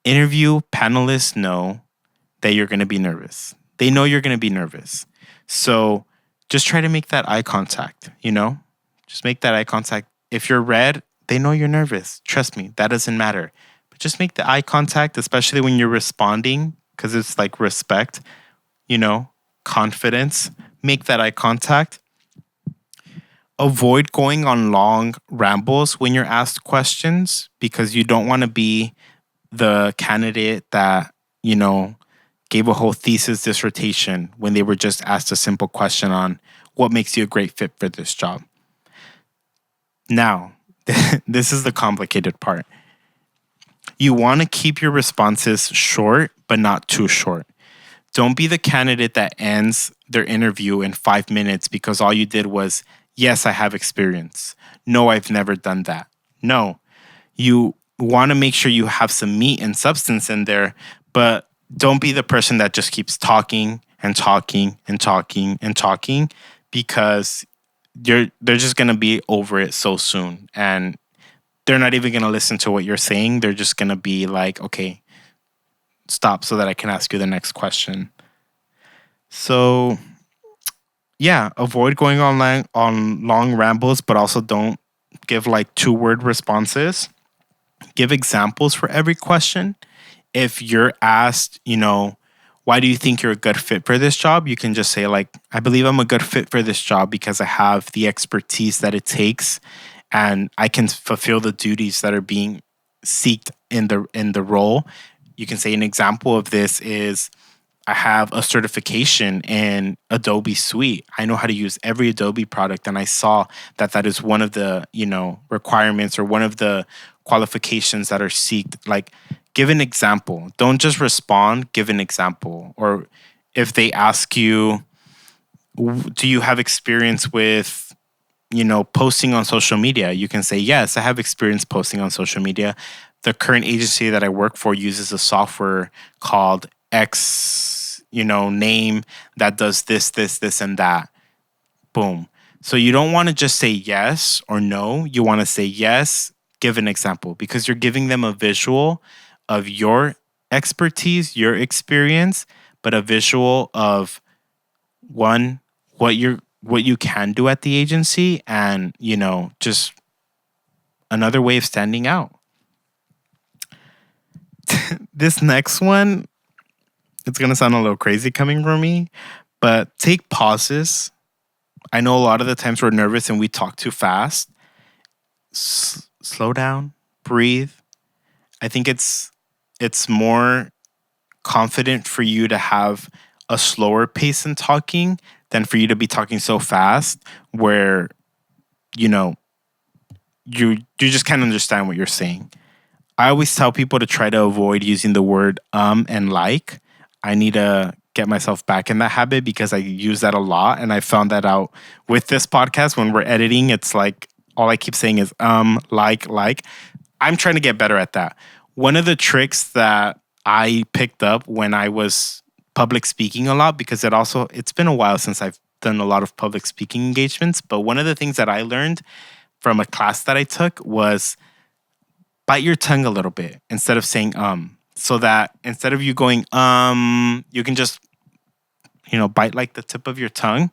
Interview panelists know that you're going to be nervous. They know you're going to be nervous. So just try to make that eye contact, Just make that eye contact. If you're red, they know you're nervous. Trust me, that doesn't matter. But just make the eye contact, especially when you're responding, because it's like respect, confidence. Make that eye contact. Avoid going on long rambles when you're asked questions, because you don't want to be the candidate that, gave a whole thesis dissertation when they were just asked a simple question on what makes you a great fit for this job. Now, this is the complicated part. You want to keep your responses short, but not too short. Don't be the candidate that ends their interview in 5 minutes because all you did was, yes, I have experience. No, I've never done that. No, you want to make sure you have some meat and substance in there, but don't be the person that just keeps talking and talking and talking and talking, because they're just going to be over it so soon. And they're not even going to listen to what you're saying. They're just going to be like, okay, stop so that I can ask you the next question. So, yeah, avoid going on long rambles, but also don't give like 2-word responses. Give examples for every question. If you're asked, why do you think you're a good fit for this job? You can just say, like, I believe I'm a good fit for this job because I have the expertise that it takes, and I can fulfill the duties that are being seeked in the role. You can say an example of this is, I have a certification in Adobe Suite. I know how to use every Adobe product, and I saw that is one of the, requirements or one of the qualifications that are seeked. Like, give an example. Don't just respond, give an example. Or if they ask you, do you have experience with, posting on social media. You can say, yes, I have experience posting on social media. The current agency that I work for uses a software called X, name that does this, and that. Boom. So you don't want to just say yes or no. You want to say yes, give an example, because you're giving them a visual of your expertise, your experience, but a visual of one, what you can do at the agency, and just another way of standing out. This next one, it's going to sound a little crazy coming from me, but take pauses. I know a lot of the times we're nervous and we talk too fast. Slow down, breathe. I think it's more confident for you to have a slower pace in talking than for you to be talking so fast where you know you just can't understand what you're saying. I always tell people to try to avoid using the word and like. I need to get myself back in that habit because I use that a lot. And I found that out with this podcast. When we're editing, it's like all I keep saying is like. I'm trying to get better at that. One of the tricks that I picked up when I was public speaking a lot, because it's been a while since I've done a lot of public speaking engagements. But one of the things that I learned from a class that I took was bite your tongue a little bit instead of saying so that instead of you going you can just bite like the tip of your tongue,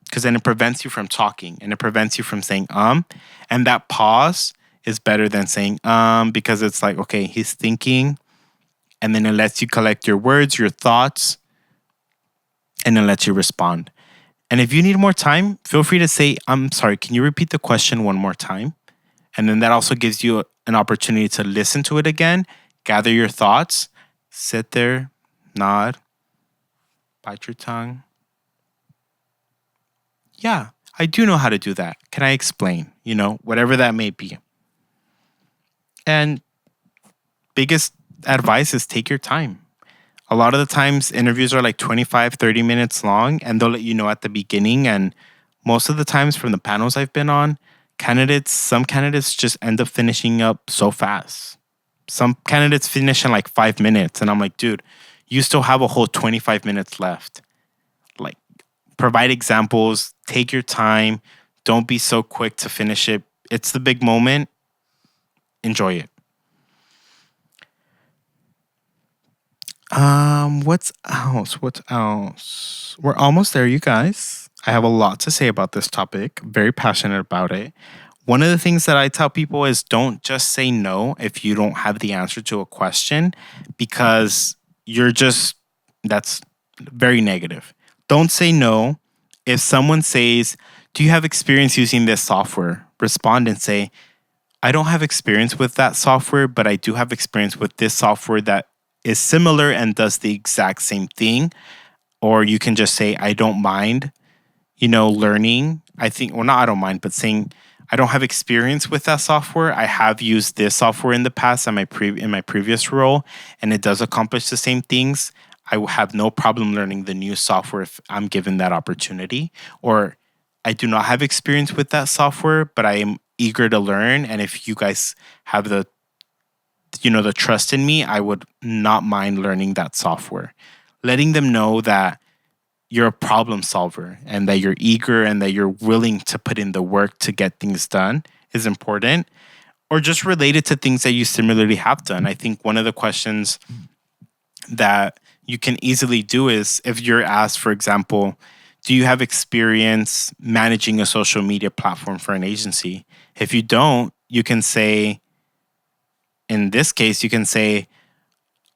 because then it prevents you from talking and it prevents you from saying and that pause is better than saying because it's like, okay, he's thinking, and then it lets you collect your words, your thoughts, and it lets you respond. And if you need more time, feel free to say, I'm sorry, can you repeat the question one more time? And then that also gives you an opportunity to listen to it again, gather your thoughts, sit there, nod, bite your tongue. Yeah, I do know how to do that. Can I explain? Whatever that may be. And biggest advice is take your time. A lot of the times interviews are like 25, 30 minutes long, and they'll let you know at the beginning. And most of the times from the panels I've been on, some candidates just end up finishing up so fast. Some candidates finish in like 5 minutes. And I'm like, dude, you still have a whole 25 minutes left. Like, provide examples, take your time. Don't be so quick to finish it. It's the big moment. Enjoy it. What's else? What else? We're almost there, you guys. I have a lot to say about this topic. Very passionate about it. One of the things that I tell people is don't just say no if you don't have the answer to a question, because that's very negative. Don't say no. If someone says, do you have experience using this software? Respond and say, I don't have experience with that software, but I do have experience with this software that is similar and does the exact same thing. Or you can just say, I don't mind, learning. I don't mind, but saying, I don't have experience with that software. I have used this software in the past in my previous role, and it does accomplish the same things. I will have no problem learning the new software if I'm given that opportunity. Or I do not have experience with that software, but I am eager to learn. And if you guys have the trust in me, I would not mind learning that software. Letting them know that you're a problem solver and that you're eager and that you're willing to put in the work to get things done is important. Or just related to things that you similarly have done. I think one of the questions that you can easily do is if you're asked, for example, do you have experience managing a social media platform for an agency? If you don't, you can say, in this case, you can say,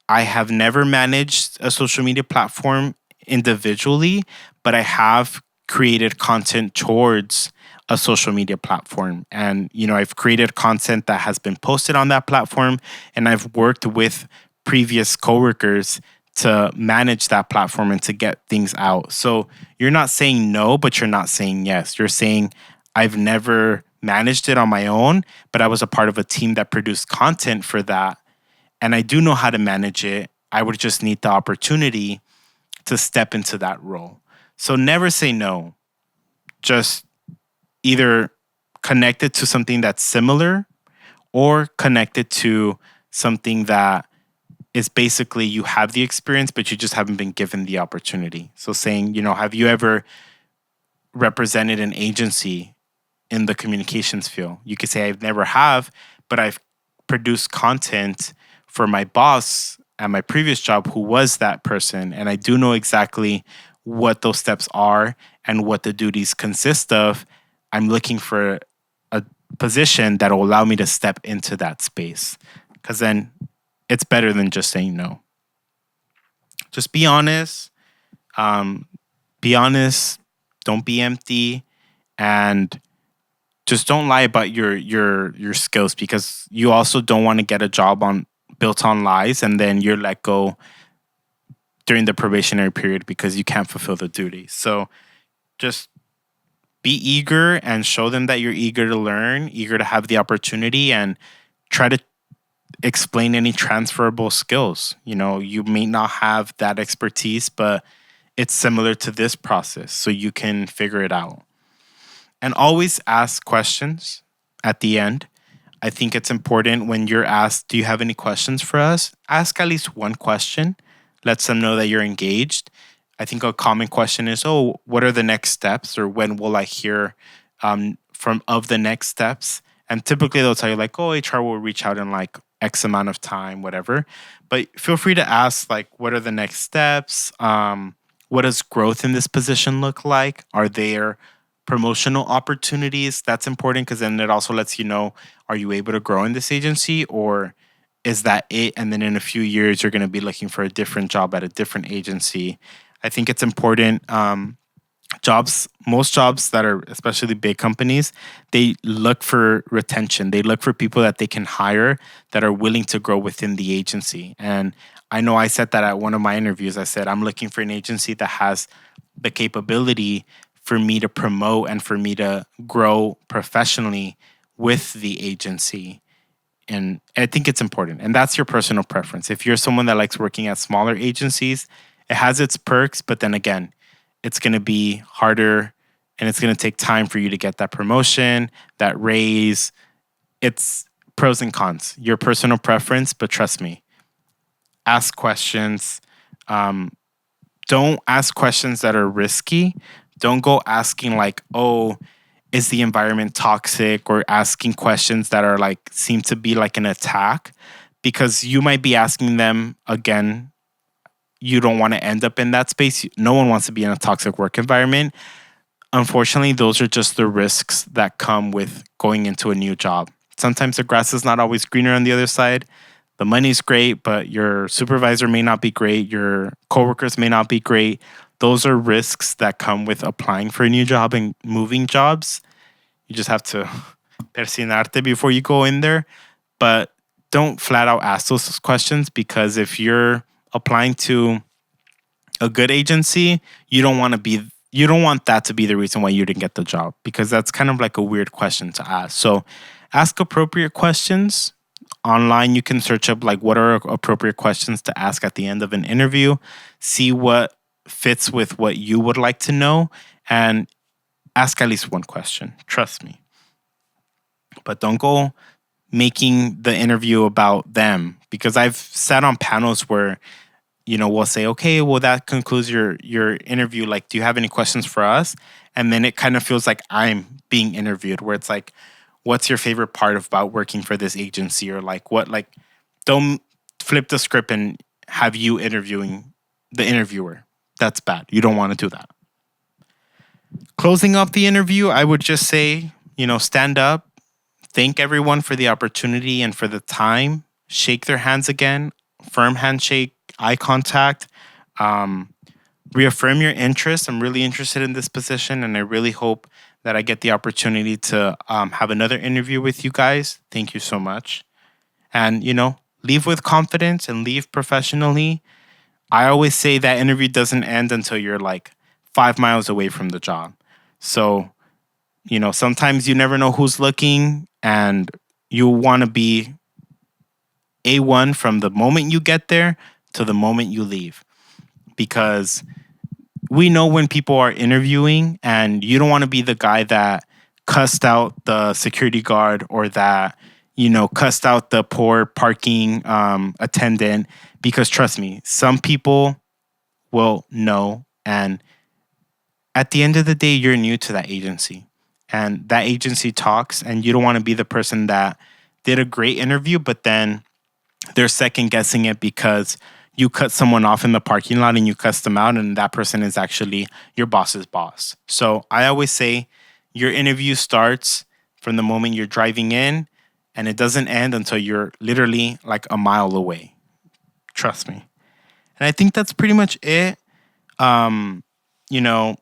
I have never managed a social media platform individually, but I have created content towards a social media platform. And, I've created content that has been posted on that platform, and I've worked with previous coworkers to manage that platform and to get things out. So you're not saying no, but you're not saying yes. You're saying, I've never managed it on my own, but I was a part of a team that produced content for that. And I do know how to manage it. I would just need the opportunity to step into that role. So never say no. Just either connected to something that's similar or connected to something that is basically you have the experience, but you just haven't been given the opportunity. So saying, have you ever represented an agency in the communications field? You could say I've never have, but I've produced content for my boss at my previous job who was that person. And I do know exactly what those steps are and what the duties consist of. I'm looking for a position that will allow me to step into that space, because then it's better than just saying no. Just be honest. Um, be honest. Don't be empty, and just don't lie about your skills, because you also don't want to get a job on built on lies and then you're let go during the probationary period because you can't fulfill the duty. So just be eager and show them that you're eager to learn, eager to have the opportunity, and try to explain any transferable skills. You may not have that expertise, but it's similar to this process, so you can figure it out. And always ask questions at the end. I think it's important when you're asked, do you have any questions for us? Ask at least one question. Lets them know that you're engaged. I think a common question is, oh, what are the next steps? Or when will I hear from of the next steps? And typically they'll tell you like, oh, HR will reach out in like X amount of time, whatever. But feel free to ask like, what are the next steps? What does growth in this position look like? Are there promotional opportunities? That's important because then it also lets you know, are you able to grow in this agency, or is that it? And then in a few years, you're going to be looking for a different job at a different agency. I think it's important. Most jobs that are especially big companies, they look for retention. They look for people that they can hire that are willing to grow within the agency. And I know I said that at one of my interviews. I said, I'm looking for an agency that has the capability for me to promote and for me to grow professionally with the agency. And I think it's important. And that's your personal preference. If you're someone that likes working at smaller agencies, it has its perks, but then again, it's going to be harder and it's going to take time for you to get that promotion, that raise. It's pros and cons, your personal preference, but trust me, ask questions. Don't ask questions that are risky. Don't go asking like, oh, is the environment toxic, or asking questions that are like seem to be like an attack, because you might be asking them again. You don't want to end up in that space. No one wants to be in a toxic work environment. Unfortunately, those are just the risks that come with going into a new job. Sometimes the grass is not always greener on the other side. The money's great, but your supervisor may not be great. Your coworkers may not be great. Those are risks that come with applying for a new job and moving jobs. You just have to persinarte before you go in there. But don't flat out ask those questions, because if you're applying to a good agency, you don't want that to be the reason why you didn't get the job, because that's kind of like a weird question to ask. So ask appropriate questions. Online, you can search up like what are appropriate questions to ask at the end of an interview. See what fits with what you would like to know, and ask at least one question. Trust me. But don't go making the interview about them, because I've sat on panels where we'll say, okay, well, that concludes your interview. Like, do you have any questions for us? And then it kind of feels like I'm being interviewed, where it's like, what's your favorite part about working for this agency? Or like, don't flip the script and have you interviewing the interviewer. That's bad. You don't want to do that. Closing off the interview, I would just say, stand up, thank everyone for the opportunity and for the time, shake their hands again, firm handshake, eye contact, reaffirm your interest. I'm really interested in this position, and I really hope that I get the opportunity to have another interview with you guys. Thank you so much. And, leave with confidence and leave professionally. I always say that interview doesn't end until you're like 5 miles away from the job. So, sometimes you never know who's looking, and you want to be A1 from the moment you get there to the moment you leave, because we know when people are interviewing, and you don't want to be the guy that cussed out the security guard or that, cussed out the poor parking attendant. Because trust me, some people will know. And at the end of the day, you're new to that agency. And that agency talks, and you don't want to be the person that did a great interview, but then they're second guessing it because you cut someone off in the parking lot and you cuss them out, and that person is actually your boss's boss. So I always say your interview starts from the moment you're driving in, and it doesn't end until you're literally like a mile away. Trust me. And I think that's pretty much it. Um, you know,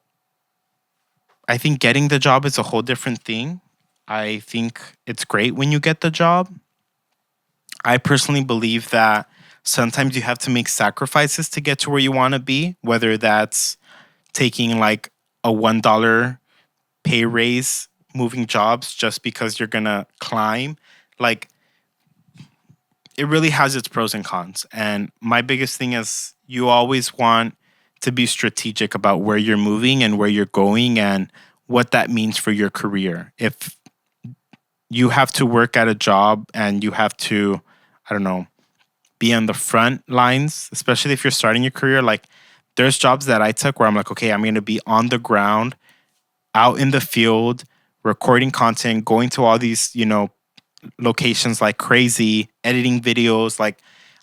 I think getting the job is a whole different thing. I think it's great when you get the job. I personally believe that sometimes you have to make sacrifices to get to where you want to be, whether that's taking like a $1 pay raise, moving jobs just because you're going to climb. Like, it really has its pros and cons. And my biggest thing is you always want to be strategic about where you're moving and where you're going and what that means for your career. If you have to work at a job and you have to, I don't know, be on the front lines, especially if you're starting your career, like there's jobs that I took where I'm like, okay, I'm going to be on the ground, out in the field, recording content, going to all these, locations like crazy, editing videos. Like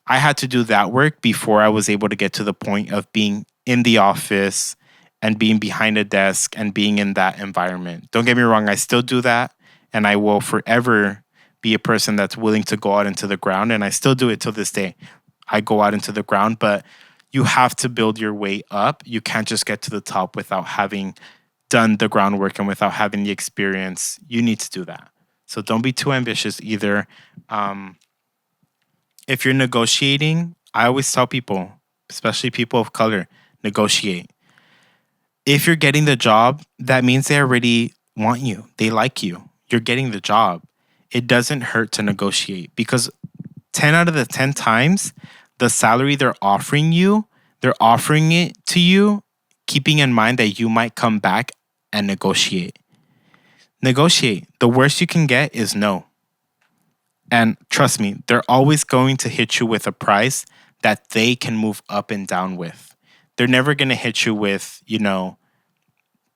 I had to do that work before I was able to get to the point of being in the office and being behind a desk and being in that environment. Don't get me wrong, I still do that and I will forever be a person that's willing to go out into the ground, and I still do it till this day. I go out into the ground, but you have to build your way up. You can't just get to the top without having done the groundwork and without having the experience. You need to do that. So don't be too ambitious either. If you're negotiating, I always tell people, especially people of color, negotiate. If you're getting the job, that means they already want you. They like you. You're getting the job. It doesn't hurt to negotiate because 10 out of the 10 times, the salary they're offering it to you, keeping in mind that you might come back and negotiate. Negotiate. The worst you can get is no. And trust me, they're always going to hit you with a price that they can move up and down with. They're never going to hit you with,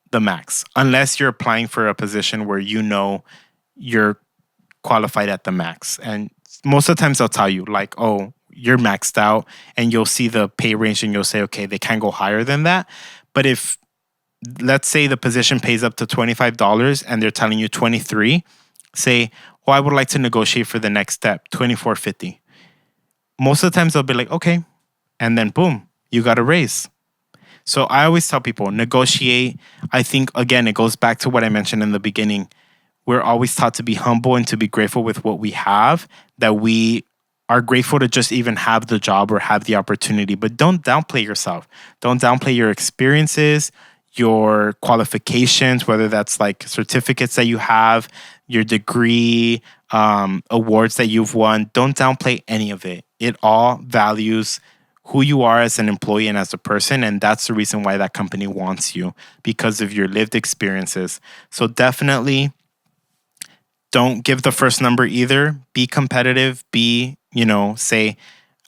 the max, unless you're applying for a position where you're qualified at the max. And most of the times they'll tell you like, oh, you're maxed out, and you'll see the pay range and you'll say, okay, they can't go higher than that. But if let's say the position pays up to $25 and they're telling you 23, say, oh, I would like to negotiate for the next step, 24.50. Most of the times they'll be like, okay. And then boom, you got a raise. So I always tell people, negotiate. I think, again, it goes back to what I mentioned in the beginning. We're always taught to be humble and to be grateful with what we have, that we are grateful to just even have the job or have the opportunity. But don't downplay yourself. Don't downplay your experiences, your qualifications, whether that's like certificates that you have, your degree, awards that you've won. Don't downplay any of it. It all values who you are as an employee and as a person. And that's the reason why that company wants you, because of your lived experiences. So definitely don't give the first number either. Be competitive. Say,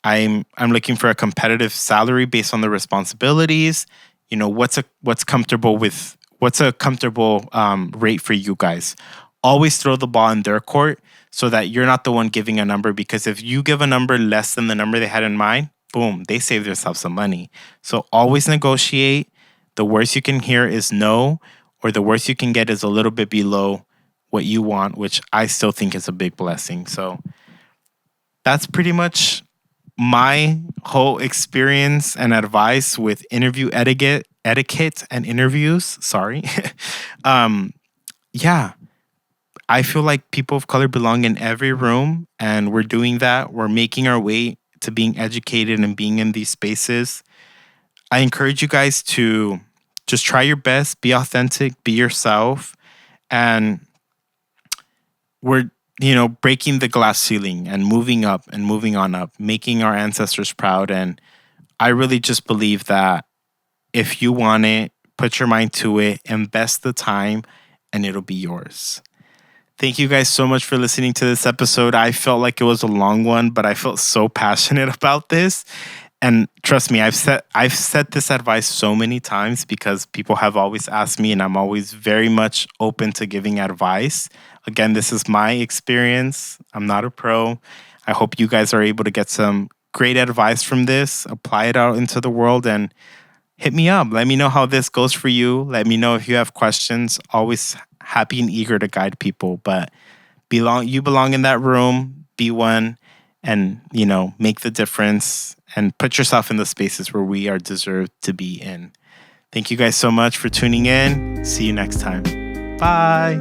I'm looking for a competitive salary based on the responsibilities. What's a comfortable rate for you guys. Always throw the ball in their court so that you're not the one giving a number, because if you give a number less than the number they had in mind, boom, they save themselves some money. So always negotiate. The worst you can hear is no, or the worst you can get is a little bit below what you want, which I still think is a big blessing. So that's pretty much my whole experience and advice with interview etiquette and interviews. Sorry. Yeah, I feel like people of color belong in every room, and we're doing that. We're making our way to being educated and being in these spaces. I encourage you guys to just try your best, be authentic, be yourself, and we're breaking the glass ceiling and moving up and moving on up, making our ancestors proud. And I really just believe that if you want it, put your mind to it, invest the time, and it'll be yours. Thank you guys so much for listening to this episode. I felt like it was a long one, but I felt so passionate about this. And trust me, I've said this advice so many times because people have always asked me, and I'm always very much open to giving advice. Again, this is my experience. I'm not a pro. I hope you guys are able to get some great advice from this, apply it out into the world, and hit me up. Let me know how this goes for you. Let me know if you have questions. Always happy and eager to guide people. But you belong in that room. Be one, and make the difference and put yourself in the spaces where we are deserved to be in. Thank you guys so much for tuning in. See you next time. Bye.